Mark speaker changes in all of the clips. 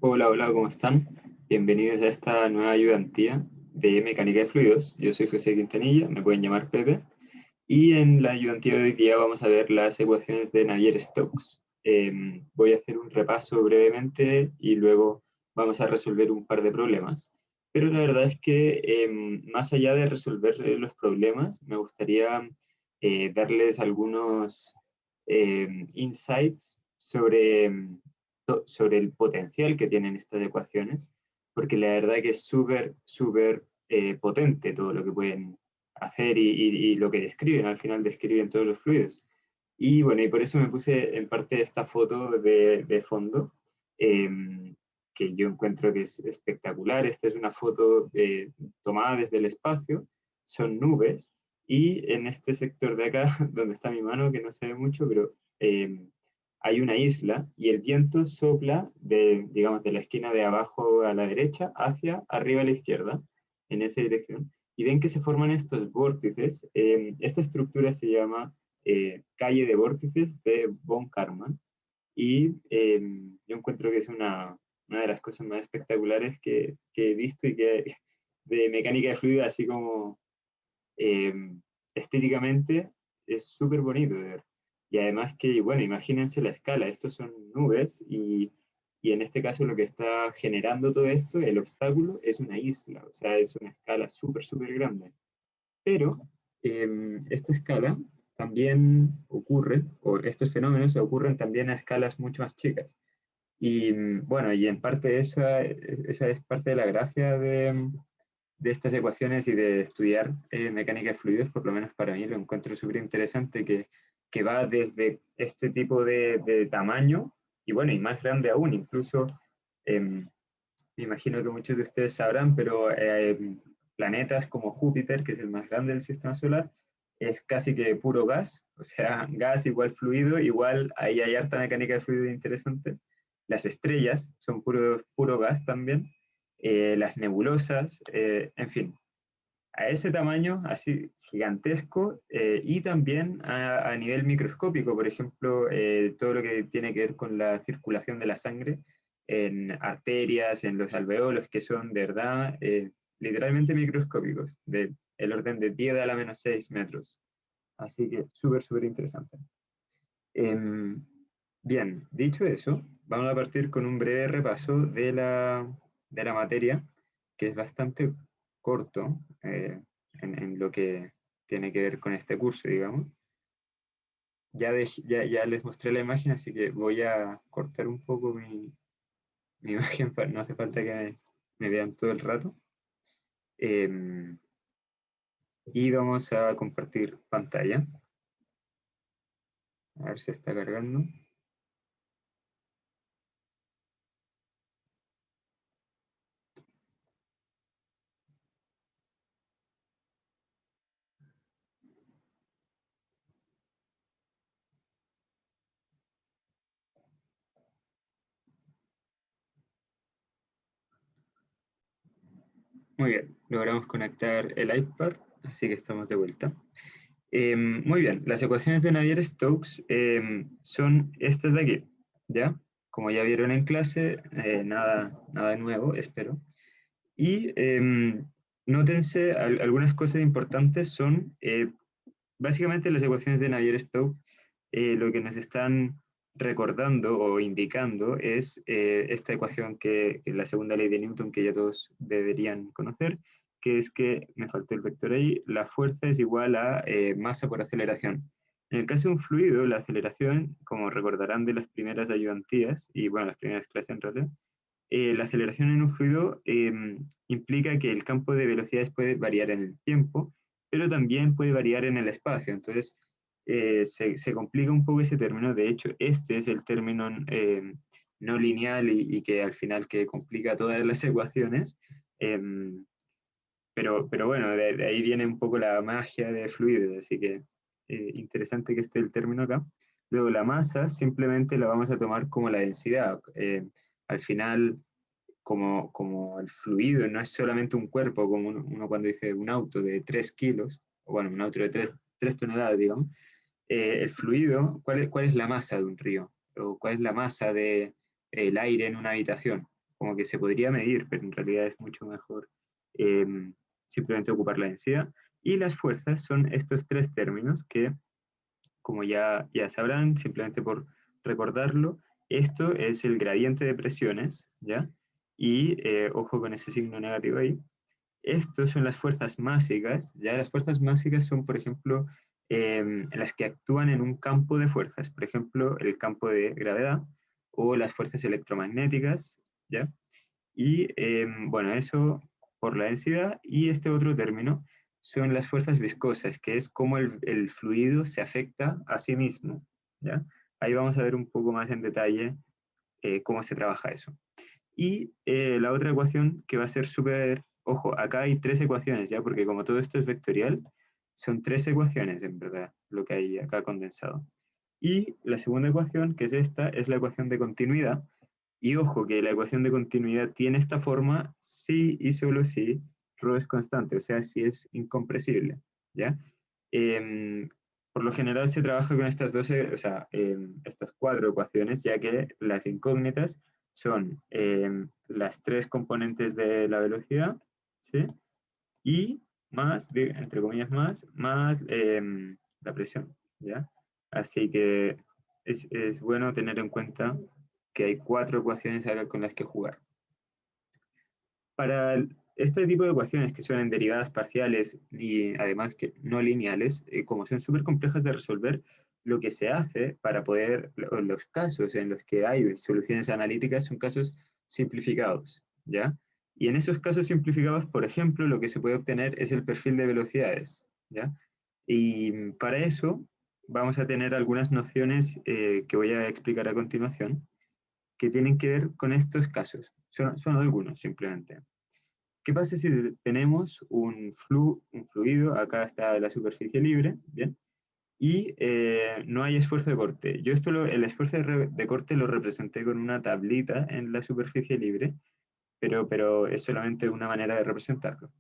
Speaker 1: Hola, hola, ¿cómo están? Bienvenidos a esta nueva ayudantía de mecánica de fluidos. Yo soy José Quintanilla, me pueden llamar Pepe. Y en la ayudantía de hoy día vamos a ver las ecuaciones de Navier-Stokes. Voy a hacer un repaso brevemente y luego vamos a resolver un par de problemas. Pero la verdad es que más allá de resolver los problemas, me gustaría darles algunos insights sobre el potencial que tienen estas ecuaciones, porque la verdad que es súper, súper potente todo lo que pueden hacer y lo que describen, al final describen todos los fluidos. Y bueno, y por eso me puse en parte esta foto de fondo, eh, que yo encuentro que es espectacular. Esta es una foto tomada desde el espacio, son nubes, y en este sector de acá, donde está mi mano, que no se ve mucho, pero hay una isla y el viento sopla de, digamos, de la esquina de abajo a la derecha hacia arriba a la izquierda, en esa dirección. Y ven que se forman estos vórtices. Esta estructura se llama calle de vórtices de von Karman. Y yo encuentro que es una de las cosas más espectaculares que he visto y que de mecánica de fluido, así como eh, estéticamente es súper bonito de ver. Y además que, bueno, imagínense la escala, estos son nubes y en este caso lo que está generando todo esto, el obstáculo, es una isla, o sea, es una escala súper, súper grande. Pero esta escala también ocurre, o estos fenómenos ocurren también a escalas mucho más chicas. Y bueno, y en parte esa es parte de la gracia de estas ecuaciones y de estudiar mecánica de fluidos, por lo menos para mí lo encuentro súper interesante, que va desde este tipo de tamaño y bueno, y más grande aún, incluso me imagino que muchos de ustedes sabrán, pero planetas como Júpiter, que es el más grande del sistema solar, es casi que puro gas, o sea, gas igual fluido, igual ahí hay harta mecánica de fluido interesante. Las estrellas son puro gas también, las nebulosas, en fin, a ese tamaño, así gigantesco, y también a nivel microscópico, por ejemplo, todo lo que tiene que ver con la circulación de la sangre en arterias, en los alveolos, que son de verdad literalmente microscópicos, del orden de 10 a la menos 6 metros. Así que súper, súper interesante. Em, bien, dicho eso, vamos a partir con un breve repaso de la materia, que es bastante corto en lo que tiene que ver con este curso, digamos. Ya les mostré la imagen, así que voy a cortar un poco mi imagen, no hace falta que me vean todo el rato. Em, y vamos a compartir pantalla. A ver si está cargando. Muy bien, logramos conectar el iPad, así que estamos de vuelta. Muy bien, las ecuaciones de Navier-Stokes son estas de aquí, ¿ya? Como ya vieron en clase, nada nuevo, espero. Y nótense, algunas cosas importantes son, básicamente las ecuaciones de Navier-Stokes, lo que nos están recordando o indicando es esta ecuación que es la segunda ley de Newton que ya todos deberían conocer, que es que, me faltó el vector ahí, la fuerza es igual a masa por aceleración. En el caso de un fluido, la aceleración, como recordarán de las primeras ayudantías, y bueno, las primeras clases en realidad, la aceleración en un fluido implica que el campo de velocidades puede variar en el tiempo, pero también puede variar en el espacio. Entonces, se complica un poco ese término. De hecho, este es el término no lineal y que al final que complica todas las ecuaciones. Pero bueno, de ahí viene un poco la magia de fluidos, así que interesante que esté el término acá. Luego la masa simplemente la vamos a tomar como la densidad. Al final, como el fluido no es solamente un cuerpo, como uno cuando dice un auto de 3 kilos, o bueno, un auto de 3 toneladas, digamos, el fluido, cuál es la masa de un río? ¿O cuál es la masa del aire en una habitación? como que se podría medir, pero en realidad es mucho mejor simplemente ocupar la densidad. Y las fuerzas son estos tres términos que, como ya sabrán, simplemente por recordarlo, esto es el gradiente de presiones, ¿ya? Y ojo con ese signo negativo ahí. Estos son las fuerzas másicas, ¿ya? Las fuerzas másicas son, por ejemplo, las que actúan en un campo de fuerzas, por ejemplo, el campo de gravedad o las fuerzas electromagnéticas, ¿ya? Y bueno, eso por la densidad. Y este otro término son las fuerzas viscosas, que es cómo el fluido se afecta a sí mismo, ¿ya? Ahí vamos a ver un poco más en detalle cómo se trabaja eso. Y la otra ecuación que va a ser súper, ojo, acá hay tres ecuaciones, ¿ya? Porque como todo esto es vectorial, son tres ecuaciones en verdad, lo que hay acá condensado. Y la segunda ecuación, que es esta, es la ecuación de continuidad. Y ojo, que la ecuación de continuidad tiene esta forma si y solo si ρ es constante, o sea, si es incompresible, ¿ya? Em, por lo general se trabaja con estas estas cuatro ecuaciones, ya que las incógnitas son las tres componentes de la velocidad, ¿sí? Y más, entre comillas, más la presión, ¿ya? Así que es bueno tener en cuenta que hay cuatro ecuaciones acá con las que jugar. Para este tipo de ecuaciones que son en derivadas parciales y además que no lineales, como son súper complejas de resolver, lo que se hace para poder, los casos en los que hay soluciones analíticas son casos simplificados, ¿ya? Y en esos casos simplificados, por ejemplo, lo que se puede obtener es el perfil de velocidades, ¿ya? Y para eso vamos a tener algunas nociones que voy a explicar a continuación que tienen que ver con estos casos. Son algunos simplemente. ¿Qué pasa si tenemos un fluido, acá está la superficie libre, ¿bien? Y no hay esfuerzo de corte. Yo el esfuerzo de corte lo representé con una tablita en la superficie libre, pero es solamente una manera de representarlo.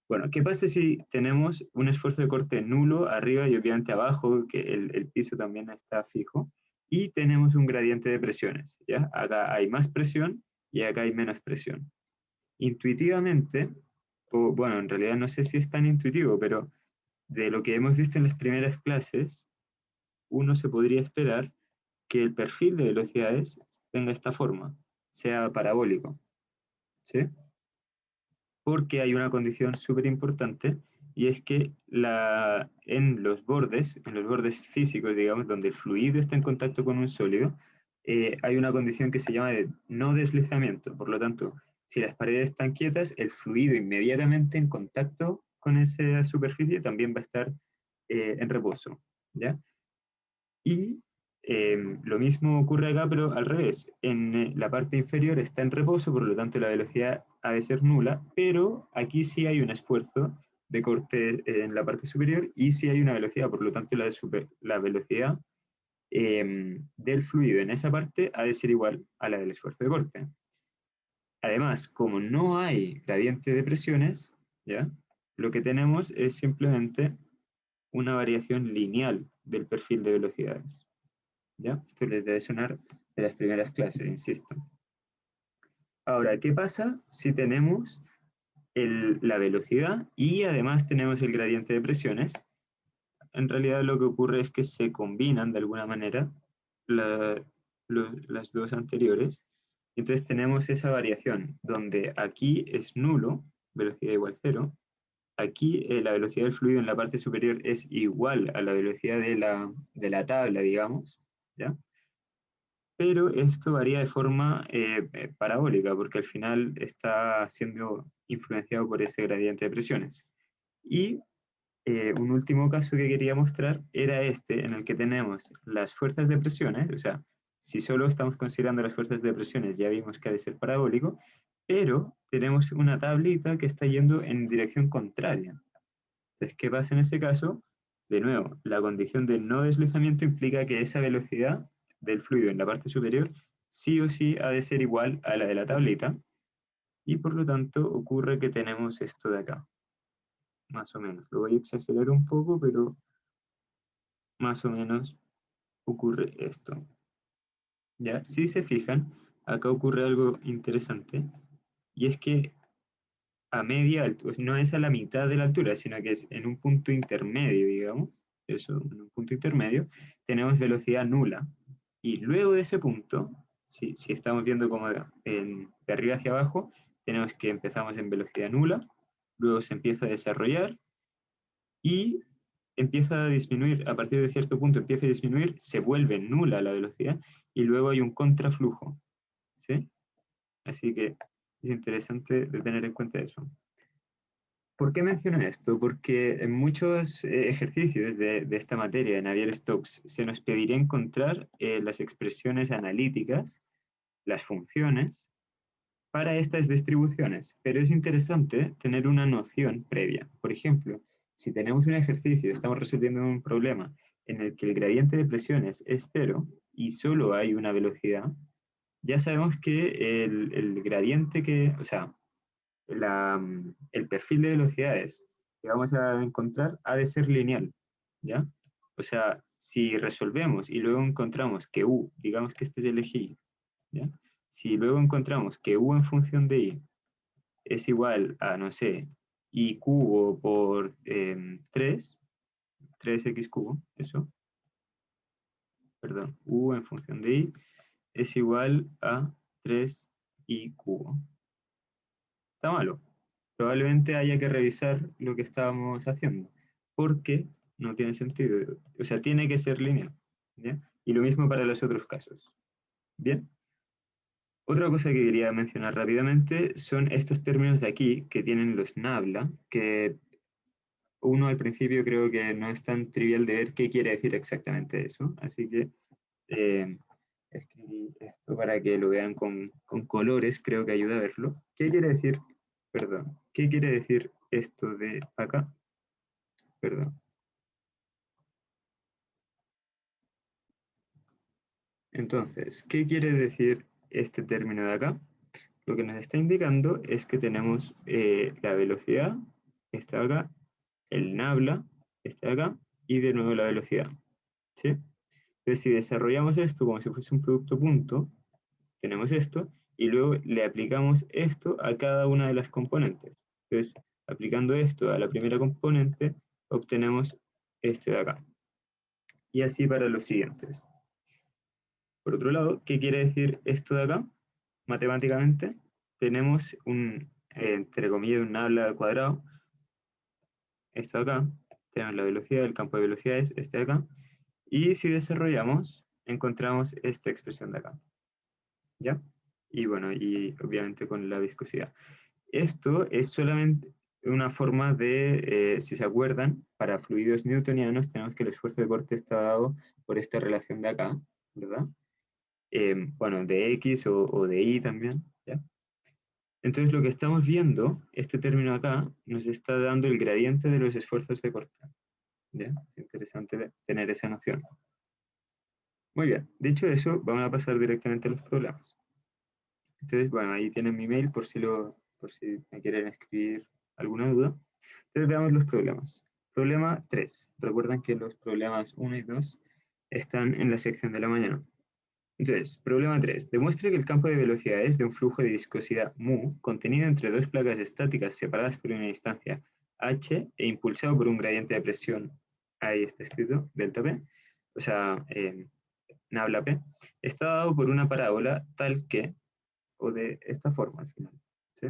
Speaker 1: Bueno, ¿qué pasa si tenemos un esfuerzo de corte nulo arriba y obviamente abajo, que el piso también está fijo, y tenemos un gradiente de presiones, ¿ya? Acá hay más presión y acá hay menos presión. Intuitivamente, o bueno, en realidad no sé si es tan intuitivo, pero de lo que hemos visto en las primeras clases, uno se podría esperar que el perfil de velocidades tenga esta forma, sea parabólico, ¿sí? Porque hay una condición súper importante y es que en los bordes físicos, digamos, donde el fluido está en contacto con un sólido, hay una condición que se llama de no deslizamiento. Por lo tanto, si las paredes están quietas, el fluido inmediatamente en contacto con esa superficie también va a estar en reposo, ¿ya? Y lo mismo ocurre acá, pero al revés. En la parte inferior está en reposo, por lo tanto la velocidad ha de ser nula, pero aquí sí hay un esfuerzo de corte en la parte superior y sí hay una velocidad, por lo tanto la velocidad del fluido en esa parte ha de ser igual a la del esfuerzo de corte. Además, como no hay gradiente de presiones, ¿ya? Lo que tenemos es simplemente una variación lineal del perfil de velocidades. ¿Ya? Esto les debe sonar de las primeras clases, insisto. Ahora, ¿qué pasa si tenemos la velocidad y además tenemos el gradiente de presiones? En realidad lo que ocurre es que se combinan de alguna manera la, las dos anteriores. Entonces tenemos esa variación donde aquí es nulo, velocidad igual cero. Aquí la velocidad del fluido en la parte superior es igual a la velocidad de la tabla, digamos, ¿ya? Pero esto varía de forma parabólica, porque al final está siendo influenciado por ese gradiente de presiones. Y un último caso que quería mostrar era este, en el que tenemos las fuerzas de presiones, o sea, si solo estamos considerando las fuerzas de presiones, ya vimos que ha de ser parabólico, pero tenemos una tablita que está yendo en dirección contraria. Entonces, ¿qué pasa en ese caso? De nuevo, la condición de no deslizamiento implica que esa velocidad del fluido en la parte superior sí o sí ha de ser igual a la de la tablita, y por lo tanto ocurre que tenemos esto de acá, más o menos. Lo voy a exagerar un poco, pero más o menos ocurre esto. ¿Ya? Si se fijan, acá ocurre algo interesante, y es que a pues no es a la mitad de la altura, sino que es en un punto intermedio, digamos, eso, en un punto intermedio, tenemos velocidad nula. Y luego de ese punto, si estamos viendo como de arriba hacia abajo, tenemos que empezamos en velocidad nula, luego se empieza a desarrollar y empieza a disminuir, a partir de cierto punto empieza a disminuir, se vuelve nula la velocidad y luego hay un contraflujo, ¿sí? Así que es interesante de tener en cuenta eso. ¿Por qué menciono esto? Porque en muchos ejercicios de esta materia, en Navier-Stokes, se nos pediría encontrar las expresiones analíticas, las funciones, para estas distribuciones, pero es interesante tener una noción previa. Por ejemplo, si tenemos un ejercicio, estamos resolviendo un problema en el que el gradiente de presiones es cero y solo hay una velocidad, ya sabemos que el gradiente o sea, el perfil de velocidades que vamos a encontrar ha de ser lineal, ¿ya? O sea, si resolvemos y luego encontramos que u, digamos que este es el eje y, ¿ya? Si luego encontramos que u en función de y es igual a, no sé, y cubo por 3x cubo, eso, perdón, u en función de y es igual a 3y cubo. Está malo. Probablemente haya que revisar lo que estábamos haciendo, porque no tiene sentido. O sea, tiene que ser lineal, ¿ya? Y lo mismo para los otros casos. Bien. Otra cosa que quería mencionar rápidamente son estos términos de aquí que tienen los nabla, que uno al principio creo que no es tan trivial de ver qué quiere decir exactamente eso, así que eh, escribí esto para que lo vean con colores, creo que ayuda a verlo. ¿Qué quiere decir? Perdón, ¿qué quiere decir esto de acá? Perdón. Entonces, ¿qué quiere decir este término de acá? Lo que nos está indicando es que tenemos la velocidad, está acá, el nabla, está acá, y de nuevo la velocidad, ¿sí? Entonces, si desarrollamos esto como si fuese un producto punto, tenemos esto, y luego le aplicamos esto a cada una de las componentes. Entonces, aplicando esto a la primera componente, obtenemos este de acá. Y así para los siguientes. Por otro lado, ¿qué quiere decir esto de acá? Matemáticamente, tenemos entre comillas, un nabla al cuadrado, esto de acá, tenemos la velocidad, el campo de velocidades, este de acá, y si desarrollamos, encontramos esta expresión de acá, ¿ya? Y bueno, y obviamente con la viscosidad. Esto es solamente una forma de, si se acuerdan, para fluidos newtonianos tenemos que el esfuerzo de corte está dado por esta relación de acá, ¿verdad? Bueno, de X o de Y también, ¿ya? Entonces lo que estamos viendo, este término acá, nos está dando el gradiente de los esfuerzos de corte, ¿ya? Es interesante tener esa noción. Muy bien, dicho eso, vamos a pasar directamente a los problemas. Entonces, bueno, ahí tienen mi mail por si me quieren escribir alguna duda. Entonces veamos los problemas. Problema 3. Recuerden que los problemas 1 y 2 están en la sección de la mañana. Entonces, problema 3. Demuestre que el campo de velocidades de un flujo de viscosidad mu contenido entre dos placas estáticas separadas por una distancia h e impulsado por un gradiente de presión, ahí está escrito, delta p, o sea, nabla p, está dado por una parábola tal que, o de esta forma al final, ¿sí?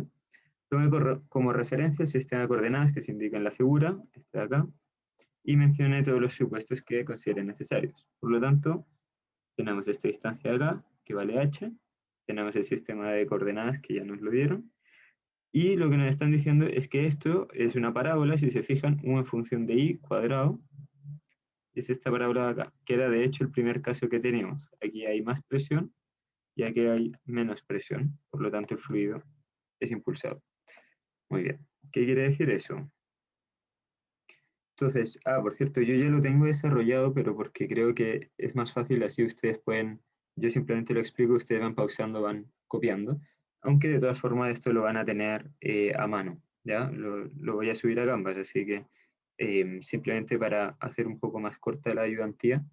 Speaker 1: Tome como referencia el sistema de coordenadas que se indica en la figura, este de acá, y mencione todos los supuestos que considere necesarios. Por lo tanto, tenemos esta distancia de acá, que vale h, tenemos el sistema de coordenadas que ya nos lo dieron, y lo que nos están diciendo es que esto es una parábola, si se fijan, u en función de y cuadrado, es esta parábola de acá, que era de hecho el primer caso que teníamos. Aquí hay más presión y aquí hay menos presión, por lo tanto el fluido es impulsado. Muy bien, ¿qué quiere decir eso? Entonces, por cierto, yo ya lo tengo desarrollado, pero porque creo que es más fácil así ustedes pueden, yo simplemente lo explico, ustedes van pausando, van copiando, aunque de todas formas esto lo van a tener a mano, ¿ya? Lo voy a subir a Canvas, así que simplemente para hacer un poco más corta la ayudantía,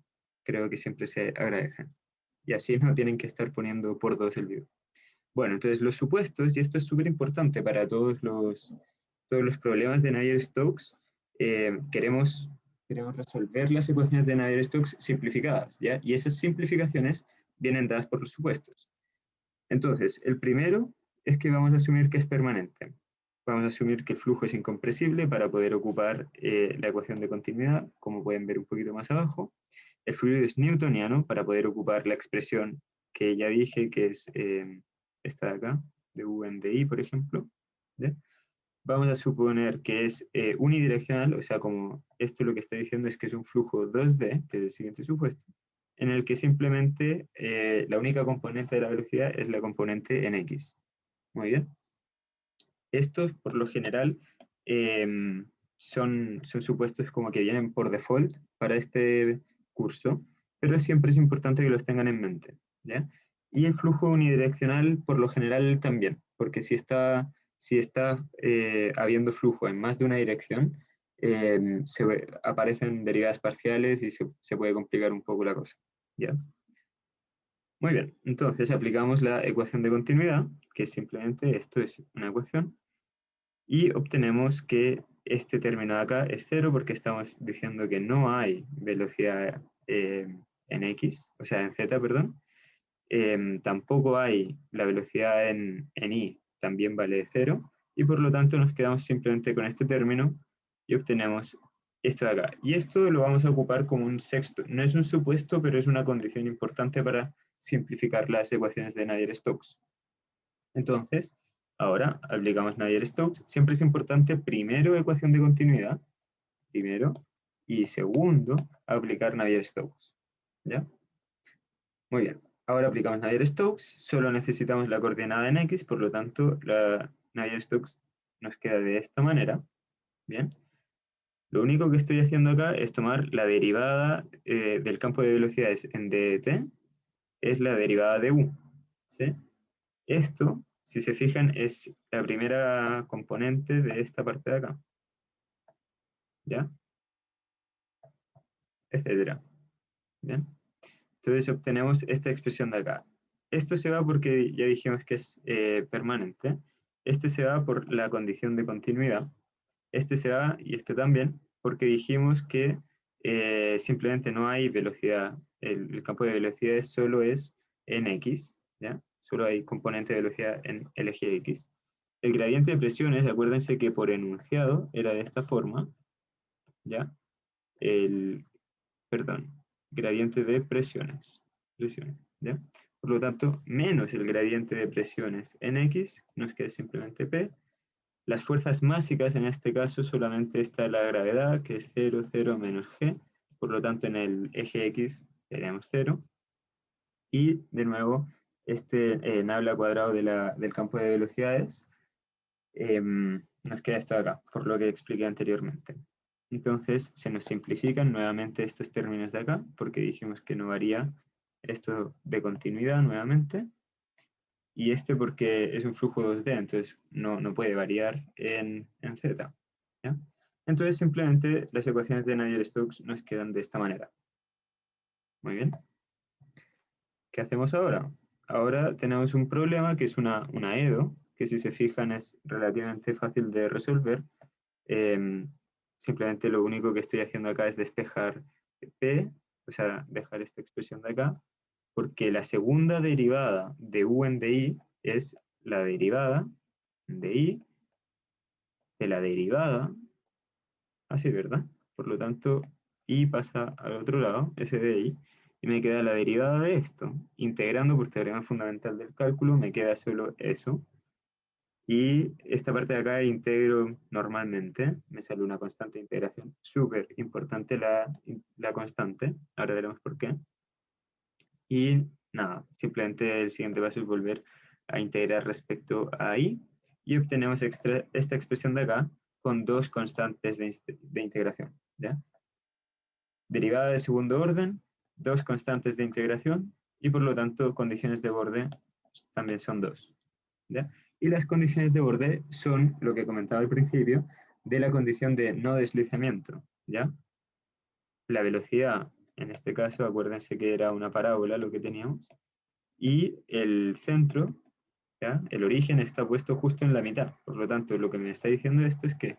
Speaker 1: creo que siempre se agradece. Y así no tienen que estar poniendo por 2 el video. Bueno, entonces los supuestos, y esto es súper importante para todos los problemas de Navier-Stokes, queremos resolver las ecuaciones de Navier-Stokes simplificadas, ¿ya? Y esas simplificaciones vienen dadas por los supuestos. Entonces, el primero es que vamos a asumir que es permanente. Vamos a asumir que el flujo es incompresible para poder ocupar la ecuación de continuidad, como pueden ver un poquito más abajo. El fluido es newtoniano para poder ocupar la expresión que ya dije, que es esta de acá, de U en DI, por ejemplo. ¿Ya? Vamos a suponer que es unidireccional, o sea, como esto lo que está diciendo es que es un flujo 2D, que es el siguiente supuesto, en el que simplemente la única componente de la velocidad es la componente en X. Muy bien. Estos, por lo general, son supuestos como que vienen por default para este curso, pero siempre es importante que los tengan en mente, ¿ya? Y el flujo unidireccional, por lo general, también, porque si está habiendo flujo en más de una dirección, aparecen derivadas parciales y se puede complicar un poco la cosa, ¿ya? Muy bien, entonces aplicamos la ecuación de continuidad, que simplemente esto es una ecuación, y obtenemos que este término de acá es 0 porque estamos diciendo que no hay velocidad en X, o sea, en Z, perdón. Tampoco hay la velocidad en Y, también vale 0, y por lo tanto nos quedamos simplemente con este término y obtenemos esto de acá. Y esto lo vamos a ocupar como un sexto. No es un supuesto, pero es una condición importante para simplificar las ecuaciones de Navier-Stokes. Entonces, ahora aplicamos Navier-Stokes. Siempre es importante, primero, ecuación de continuidad, primero, y segundo, aplicar Navier-Stokes. ¿Ya? Muy bien. Ahora aplicamos Navier-Stokes, solo necesitamos la coordenada en X, por lo tanto, la Navier-Stokes nos queda de esta manera. Bien. Lo único que estoy haciendo acá es tomar la derivada del campo de velocidades en dt, es la derivada de u. ¿Sí? Esto, si se fijan, es la primera componente de esta parte de acá. ¿Ya? Etcétera. ¿Bien? Entonces obtenemos esta expresión de acá. Esto se va porque ya dijimos que es permanente. Este se va por la condición de continuidad. Este se va y este también porque dijimos que simplemente no hay velocidad. El campo de velocidades solo es en X. ¿Ya? Solo hay componente de velocidad en el eje X. El gradiente de presiones, acuérdense que por enunciado era de esta forma. ¿Ya? Perdón, gradiente de presiones. ¿Ya? Por lo tanto, menos el gradiente de presiones en X, nos queda simplemente P. Las fuerzas máxicas, en este caso, solamente está la gravedad, que es 0, 0 menos G. Por lo tanto, en el eje X tenemos 0. Y, de nuevo, este nabla cuadrado del campo de velocidades nos queda esto de acá, por lo que expliqué anteriormente. Entonces se nos simplifican nuevamente estos términos de acá, porque dijimos que no varía esto de continuidad nuevamente, y este porque es un flujo 2D, entonces no puede variar en Z. ¿Ya? Entonces simplemente las ecuaciones de Navier-Stokes nos quedan de esta manera. Muy bien. ¿Qué hacemos ahora? Ahora tenemos un problema que es una EDO, que si se fijan es relativamente fácil de resolver. Simplemente lo único que estoy haciendo acá es despejar P, o sea, dejar esta expresión de acá, porque la segunda derivada de U en DI es la derivada de I de la derivada, así, ¿verdad? Por lo tanto, I pasa al otro lado, ese de I, y me queda la derivada de esto. Integrando por teorema fundamental del cálculo, me queda solo eso. Y esta parte de acá integro normalmente, me sale una constante de integración. Súper importante la constante, ahora veremos por qué. Y nada, simplemente el siguiente paso es volver a integrar respecto a I y obtenemos esta expresión de acá con dos constantes de integración. ¿Ya? Derivada de segundo orden, dos constantes de integración y por lo tanto condiciones de borde también son dos. ¿Ya? Y las condiciones de borde son lo que comentaba al principio de la condición de no deslizamiento. ¿Ya? La velocidad En este caso, acuérdense que era una parábola lo que teníamos. Y el centro, ¿ya? El origen está puesto justo en la mitad. Por lo tanto, lo que me está diciendo esto es que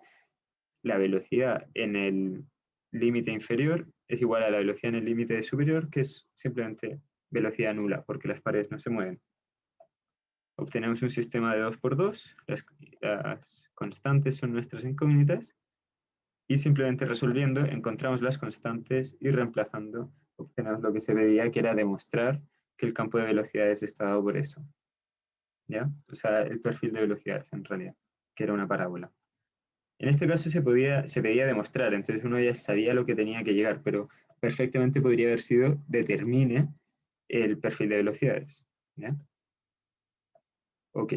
Speaker 1: la velocidad en el límite inferior es igual a la velocidad en el límite superior, que es simplemente velocidad nula, porque las paredes no se mueven. Obtenemos un sistema de 2×2, las constantes son nuestras incógnitas, y simplemente resolviendo encontramos las constantes y reemplazando obtenemos lo que se pedía, que era demostrar que el campo de velocidades está dado por eso. ¿Ya? O sea, el perfil de velocidades en realidad, que era una parábola. En este caso se pedía demostrar, entonces uno ya sabía lo que tenía que llegar, pero perfectamente podría haber sido determine el perfil de velocidades. ¿Ya? Ok.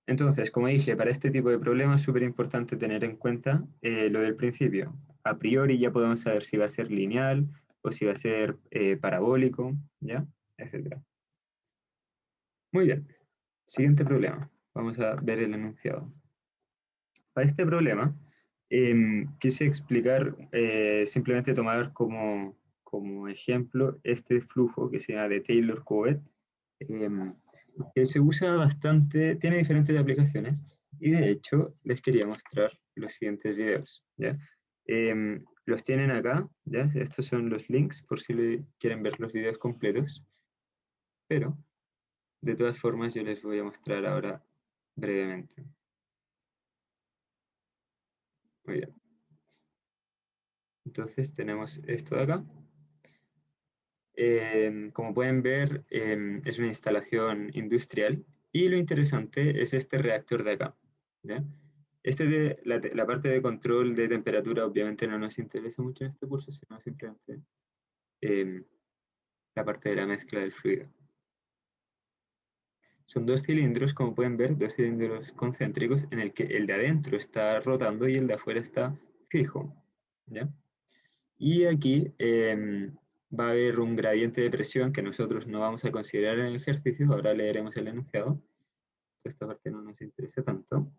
Speaker 1: Entonces, como dije, para este tipo de problemas es súper importante tener en cuenta lo del principio. A priori ya podemos saber si va a ser lineal o si va a ser parabólico, ¿ya? Etcétera. Muy bien. Siguiente problema. Vamos a ver el enunciado. Para este problema, quise explicar, simplemente tomar como ejemplo este flujo que se llama de Taylor-Covet, que se usa bastante, tiene diferentes aplicaciones, y de hecho les quería mostrar los siguientes videos, ¿ya? Los tienen acá, ¿ya? Estos son los links por si quieren ver los videos completos, pero de todas formas yo les voy a mostrar ahora brevemente. Muy bien. Entonces tenemos esto de acá. Como pueden ver, es una instalación industrial y lo interesante es este reactor de acá, ¿ya? La parte de control de temperatura obviamente no nos interesa mucho en este curso, sino simplemente em, la parte de la mezcla del fluido. Son dos cilindros, como pueden ver, dos cilindros concéntricos en el que el de adentro está rotando y el de afuera está fijo, ¿ya? Y aquí va a haber un gradiente de presión que nosotros no vamos a considerar en el ejercicio, ahora leeremos el enunciado, esta parte no nos interesa tanto,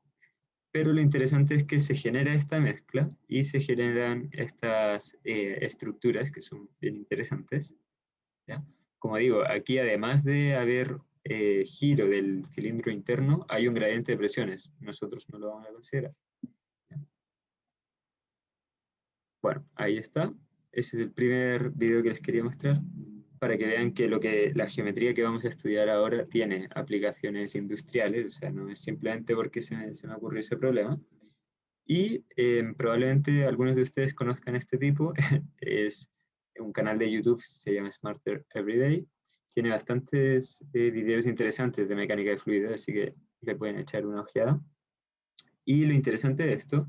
Speaker 1: pero lo interesante es que se genera esta mezcla y se generan estas estructuras que son bien interesantes, ¿ya? Como digo, aquí además de haber giro del cilindro interno, hay un gradiente de presiones, nosotros no lo vamos a considerar, ¿ya? Bueno, ahí está. Ese es el primer video que les quería mostrar para que vean que la geometría que vamos a estudiar ahora tiene aplicaciones industriales, o sea, no es simplemente porque se me ocurrió ese problema. Y probablemente algunos de ustedes conozcan este tipo, es un canal de YouTube, se llama Smarter Everyday. Tiene bastantes videos interesantes de mecánica de fluidos, así que le pueden echar una ojeada. Y lo interesante de esto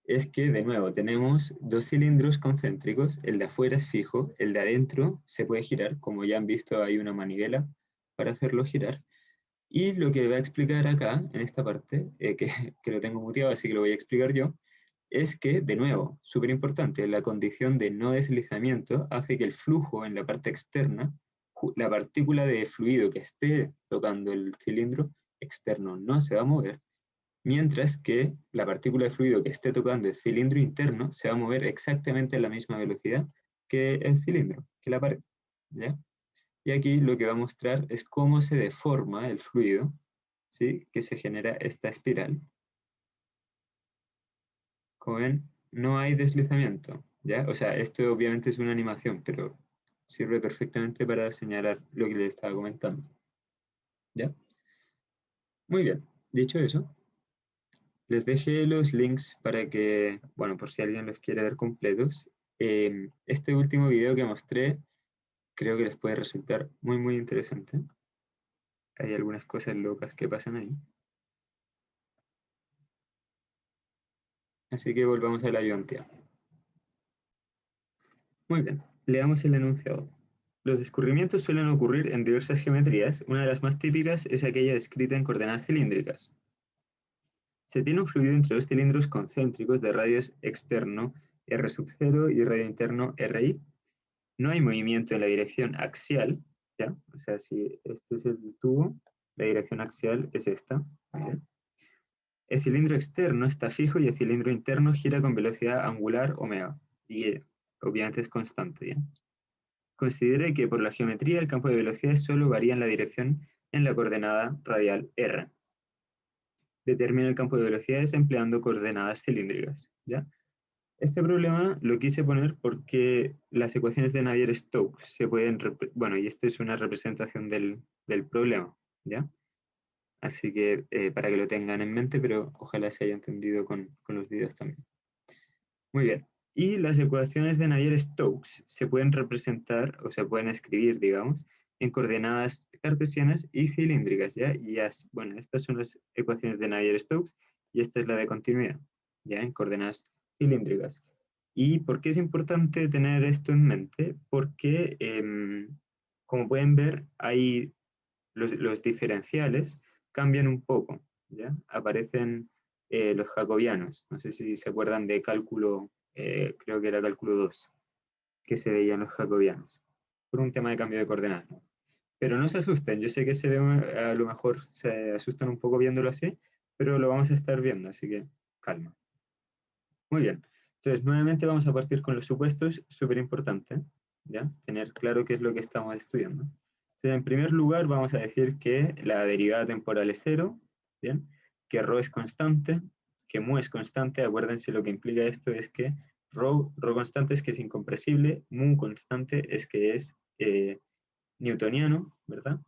Speaker 1: es que, de nuevo, tenemos dos cilindros concéntricos, el de afuera es fijo, el de adentro se puede girar, como ya han visto hay una manivela para hacerlo girar, y lo que voy a explicar acá, en esta parte, que lo tengo muteado, así que lo voy a explicar yo, es que, de nuevo, súper importante, la condición de no deslizamiento hace que el flujo en la parte externa, la partícula de fluido que esté tocando el cilindro externo no se va a mover, mientras que la partícula de fluido que esté tocando el cilindro interno se va a mover exactamente a la misma velocidad que el cilindro, que la pared, ¿ya? Y aquí lo que va a mostrar es cómo se deforma el fluido, ¿sí? Que se genera esta espiral. Como ven, no hay deslizamiento, ¿ya? O sea, esto obviamente es una animación, pero sirve perfectamente para señalar lo que les estaba comentando, ¿ya? Muy bien, dicho eso, les dejé los links para que, bueno, por si alguien los quiere ver completos. Este último video que mostré creo que les puede resultar muy, muy interesante. Hay algunas cosas locas que pasan ahí. Así que volvamos a la ayudantía. Muy bien, leamos el enunciado. Los escurrimientos suelen ocurrir en diversas geometrías. Una de las más típicas es aquella descrita en coordenadas cilíndricas. Se tiene un fluido entre dos cilindros concéntricos de radios externo R sub 0 y radio interno RI. No hay movimiento en la dirección axial, ¿ya? O sea, si este es el tubo, la dirección axial es esta. ¿Bien? El cilindro externo está fijo y el cilindro interno gira con velocidad angular omega. Y obviamente es constante, ¿ya? Considere que por la geometría el campo de velocidades solo varía en la dirección en la coordenada radial r. Determina el campo de velocidades empleando coordenadas cilíndricas, ¿ya? Este problema lo quise poner porque las ecuaciones de Navier-Stokes se pueden, bueno, y esta es una representación del problema, ¿ya? Así que para que lo tengan en mente, pero ojalá se haya entendido con los videos también. Muy bien. Y las ecuaciones de Navier-Stokes se pueden representar, o se pueden escribir, digamos, en coordenadas cartesianas y cilíndricas, ¿ya? Y bueno, estas son las ecuaciones de Navier-Stokes y esta es la de continuidad, ¿ya? En coordenadas cilíndricas. ¿Y por qué es importante tener esto en mente? Porque, como pueden ver, hay los diferenciales cambian un poco, ¿ya? Aparecen los jacobianos. No sé si se acuerdan de cálculo, creo que era cálculo 2, que se veían los jacobianos, por un tema de cambio de coordenadas, ¿no? Pero no se asusten, yo sé que a lo mejor se asustan un poco viéndolo así, pero lo vamos a estar viendo, así que calma. Muy bien, entonces nuevamente vamos a partir con los supuestos, súper importante, ¿ya? Tener claro qué es lo que estamos estudiando. Entonces, en primer lugar, vamos a decir que la derivada temporal es cero, ¿bien? Que ρ es constante, que mu es constante. Acuérdense, lo que implica esto es que ρ constante es que es incompresible, mu constante es que es newtoniano, ¿verdad?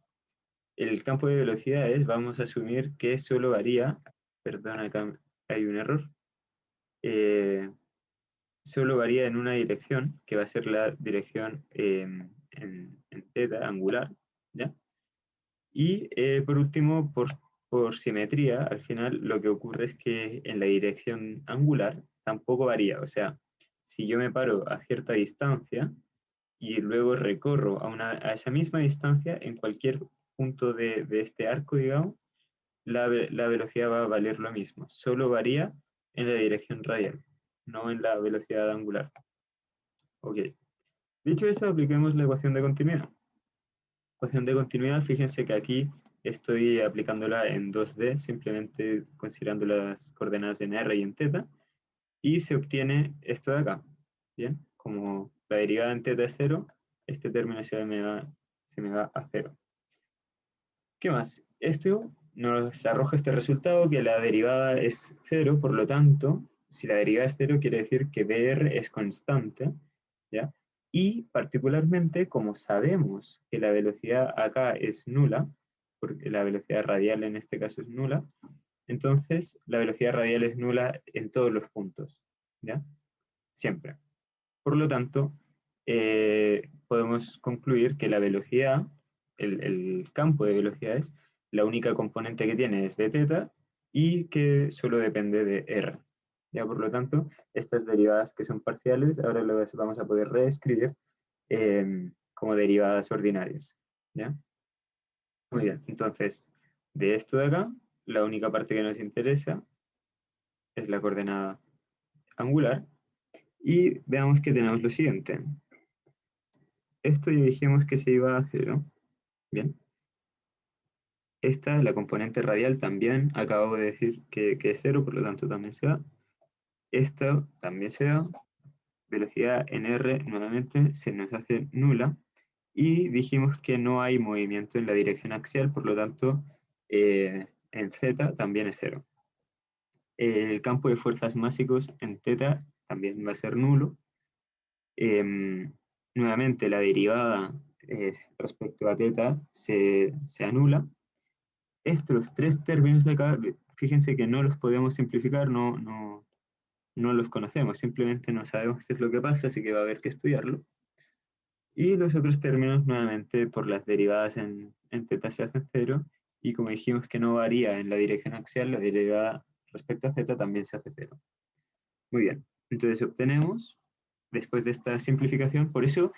Speaker 1: El campo de velocidades vamos a asumir que solo varía, perdón, acá hay un error, solo varía en una dirección, que va a ser la dirección en θ, angular, ¿ya? Y por último, por simetría, al final lo que ocurre es que en la dirección angular tampoco varía. O sea, si yo me paro a cierta distancia y luego recorro a esa misma distancia en cualquier punto de este arco, digamos, la velocidad va a valer lo mismo. Solo varía en la dirección radial, no en la velocidad angular. Ok. Dicho eso, apliquemos la ecuación de continuidad. Ecuación de continuidad, fíjense que aquí estoy aplicándola en 2D, simplemente considerando las coordenadas en R y en θ, y se obtiene esto de acá. Bien, como la derivada en θ es 0, este término se me va a 0. ¿Qué más? Esto nos arroja este resultado que la derivada es 0, por lo tanto, si la derivada es 0, quiere decir que dr es constante, ¿ya? Y particularmente, como sabemos que la velocidad acá es nula, porque la velocidad radial en este caso es nula, entonces la velocidad radial es nula en todos los puntos, ¿ya? Siempre. Por lo tanto, podemos concluir que la velocidad, el campo de velocidades, la única componente que tiene es bθ y que solo depende de r. ¿Ya? Por lo tanto, estas derivadas que son parciales, ahora las vamos a poder reescribir como derivadas ordinarias. ¿Ya? Muy bien, entonces, de esto de acá, la única parte que nos interesa es la coordenada angular, y veamos que tenemos lo siguiente. Esto ya dijimos que se iba a 0. Bien. Esta, la componente radial, también acabo de decir que es 0, por lo tanto también se va. Esta también se va. Velocidad en R nuevamente se nos hace nula. Y dijimos que no hay movimiento en la dirección axial, por lo tanto en Z también es 0. El campo de fuerzas másicos en θ también va a ser nulo. Nuevamente la derivada respecto a θ se anula. Estos tres términos de acá, fíjense que no los podemos simplificar, no los conocemos, simplemente no sabemos qué es lo que pasa, así que va a haber que estudiarlo. Y los otros términos, nuevamente, por las derivadas en θ se hacen 0, y como dijimos que no varía en la dirección axial, la derivada respecto a z también se hace 0. Muy bien, entonces obtenemos, después de esta simplificación, por eso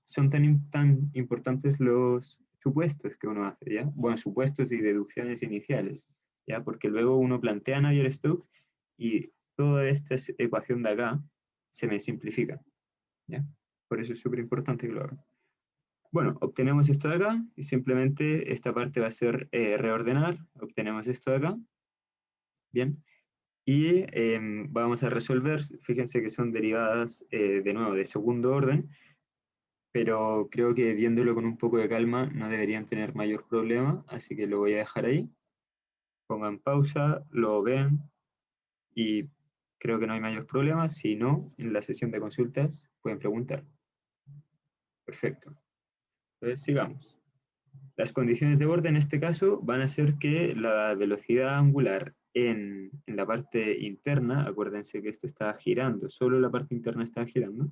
Speaker 1: son tan importantes los supuestos que uno hace, ¿ya? Bueno, supuestos y deducciones iniciales, ¿ya? Porque luego uno plantea Navier-Stokes y toda esta ecuación de acá se me simplifica, ¿ya? Por eso es súper importante que lo haga. Bueno, obtenemos esto de acá y simplemente esta parte va a ser reordenar, obtenemos esto de acá, ¿bien? Y vamos a resolver, fíjense que son derivadas de nuevo de segundo orden, pero creo que viéndolo con un poco de calma no deberían tener mayor problema, así que lo voy a dejar ahí. Pongan pausa, lo ven y creo que no hay mayor problema. Si no, en la sesión de consultas pueden preguntar. Perfecto. Entonces sigamos. Las condiciones de borde en este caso van a ser que la velocidad angular en la parte interna, acuérdense que esto está girando, solo la parte interna está girando,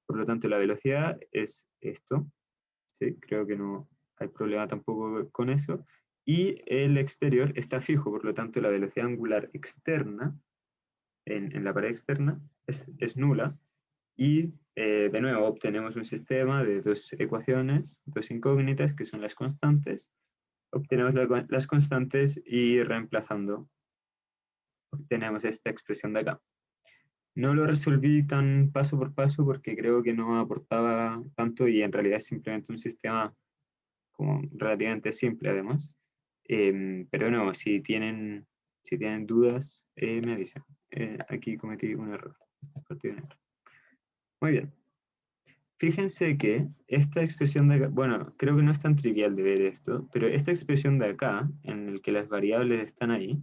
Speaker 1: por lo tanto la velocidad es esto, ¿sí? Creo que no hay problema tampoco con eso, y el exterior está fijo, por lo tanto la velocidad angular externa en la pared externa es nula, y de nuevo obtenemos un sistema de dos ecuaciones, dos incógnitas que son las constantes. Obtenemos las constantes y reemplazando obtenemos esta expresión de acá. No lo resolví tan paso por paso porque creo que no aportaba tanto y en realidad es simplemente un sistema como relativamente simple además. Pero no, si tienen dudas, me avisan. Aquí cometí un error. Muy bien. Fíjense que esta expresión de acá, bueno, creo que no es tan trivial de ver esto, pero esta expresión de acá, en el que las variables están ahí,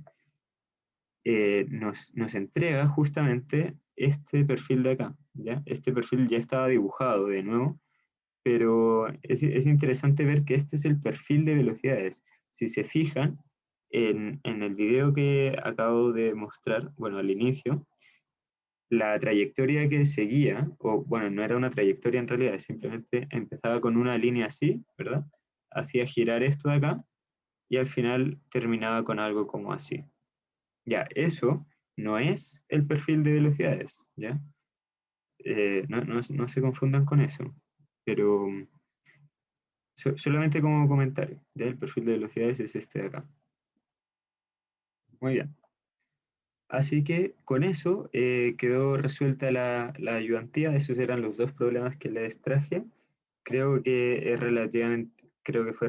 Speaker 1: nos entrega justamente este perfil de acá, ¿ya? Este perfil ya estaba dibujado de nuevo, pero es interesante ver que este es el perfil de velocidades. Si se fijan, en el video que acabo de mostrar, bueno, al inicio, la trayectoria que seguía, o bueno, no era una trayectoria en realidad, simplemente empezaba con una línea así, ¿verdad? Hacía girar esto de acá y al final terminaba con algo como así. Ya, eso no es el perfil de velocidades, ¿ya? No se confundan con eso, pero solamente como comentario, ¿ya? El perfil de velocidades es este de acá. Muy bien. Así que con eso quedó resuelta la ayudantía. Esos eran los dos problemas que les traje. Creo que es creo que fue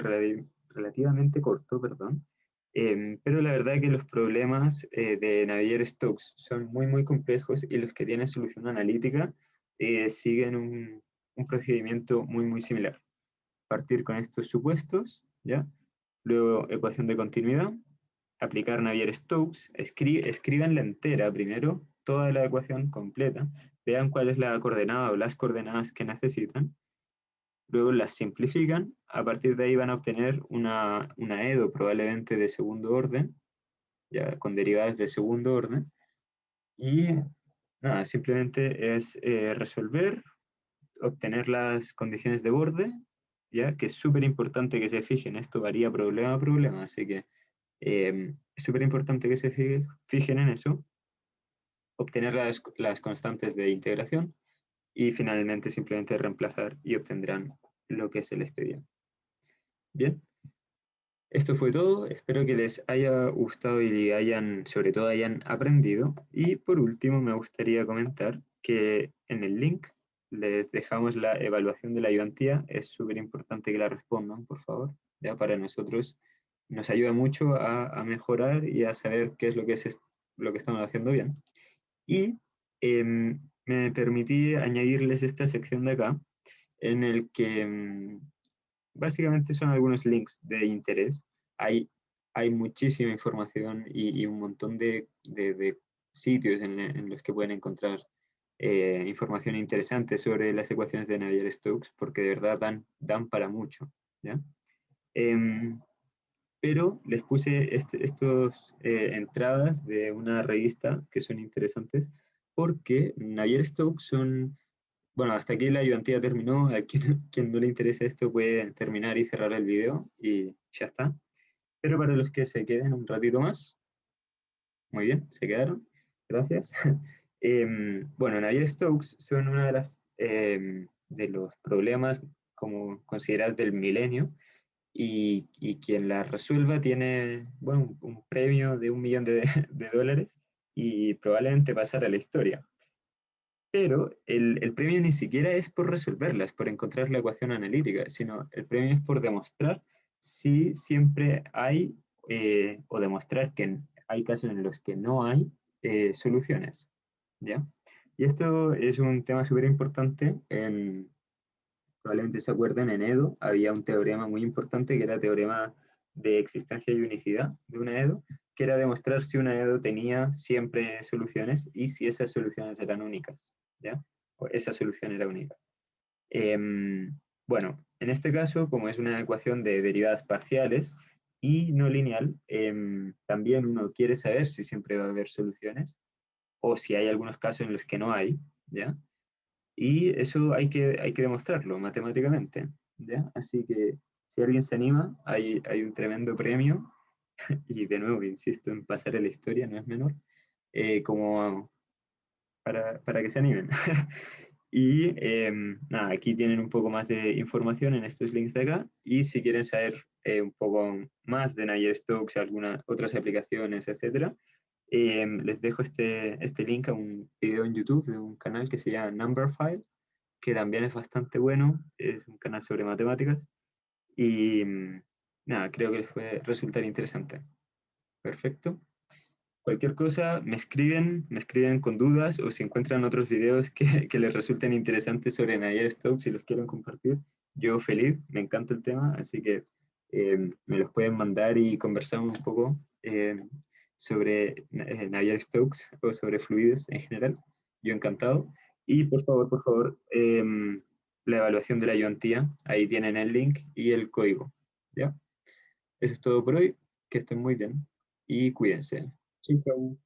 Speaker 1: relativamente corto, perdón. Pero la verdad que los problemas de Navier-Stokes son muy complejos y los que tienen solución analítica siguen un procedimiento muy similar. Partir con estos supuestos, ¿ya? Luego ecuación de continuidad, aplicar Navier-Stokes, escriban entera primero, toda la ecuación completa, vean cuál es la coordenada o las coordenadas que necesitan, luego las simplifican, a partir de ahí van a obtener una EDO probablemente de segundo orden, ya con derivadas de segundo orden, y nada, simplemente es resolver, obtener las condiciones de borde, ya que es súper importante que se fijen, esto varía problema a problema, así que es súper importante que se fijen en eso, obtener las constantes de integración y finalmente simplemente reemplazar y obtendrán lo que se les pedía. Bien, esto fue todo. Espero que les haya gustado y sobre todo hayan aprendido. Y por último, me gustaría comentar que en el link les dejamos la evaluación de la ayudantía. Es súper importante que la respondan, por favor. Ya para nosotros nos ayuda mucho a mejorar y a saber qué es lo que estamos haciendo bien. Y me permití añadirles esta sección de acá, en el que básicamente son algunos links de interés. Hay muchísima información y un montón de sitios en los que pueden encontrar información interesante sobre las ecuaciones de Navier-Stokes, porque de verdad dan para mucho, ¿ya? Em, pero les puse estos entradas de una revista que son interesantes porque Navier-Stokes son, bueno, hasta aquí la ayudantía terminó, a quien no le interese esto puede terminar y cerrar el video y ya está. Pero para los que se queden un ratito más, muy bien, se quedaron, gracias. Bueno, Navier-Stokes son una de los problemas como considerados del milenio, y quien la resuelva tiene, bueno, un premio de 1 millón de dólares y probablemente pasar a la historia. Pero el premio ni siquiera es por resolverla, es por encontrar la ecuación analítica, sino el premio es por demostrar si siempre hay, o demostrar que hay casos en los que no hay soluciones, ¿ya? Y esto es un tema súper importante probablemente se acuerden, en Edo había un teorema muy importante que era el teorema de existencia y unicidad de una Edo, que era demostrar si una Edo tenía siempre soluciones y si esas soluciones eran únicas, ¿ya? O esa solución era única. Bueno, en este caso, como es una ecuación de derivadas parciales y no lineal, también uno quiere saber si siempre va a haber soluciones o si hay algunos casos en los que no hay, ¿ya? Y eso hay que demostrarlo matemáticamente, ¿ya? Así que si alguien se anima, hay un tremendo premio, y de nuevo, insisto en pasar a la historia, no es menor, como para que se animen. Y nada, aquí tienen un poco más de información en estos links de acá. Y si quieren saber un poco más de Navier-Stokes, algunas otras aplicaciones, etcétera, les dejo este link a un video en YouTube de un canal que se llama Numberphile, que también es bastante bueno. Es un canal sobre matemáticas. Y nada, creo que les puede resultar interesante. Perfecto. Cualquier cosa, me escriben con dudas o si encuentran otros videos que les resulten interesantes sobre Navier-Stokes y los quieren compartir, yo feliz, me encanta el tema, así que me los pueden mandar y conversamos un poco sobre Navier-Stokes o sobre fluidos en general. Yo encantado. Y por favor, la evaluación de la ayudantía, ahí tienen el link y el código. ¿Ya? Eso es todo por hoy, que estén muy bien y cuídense. Chau, chau.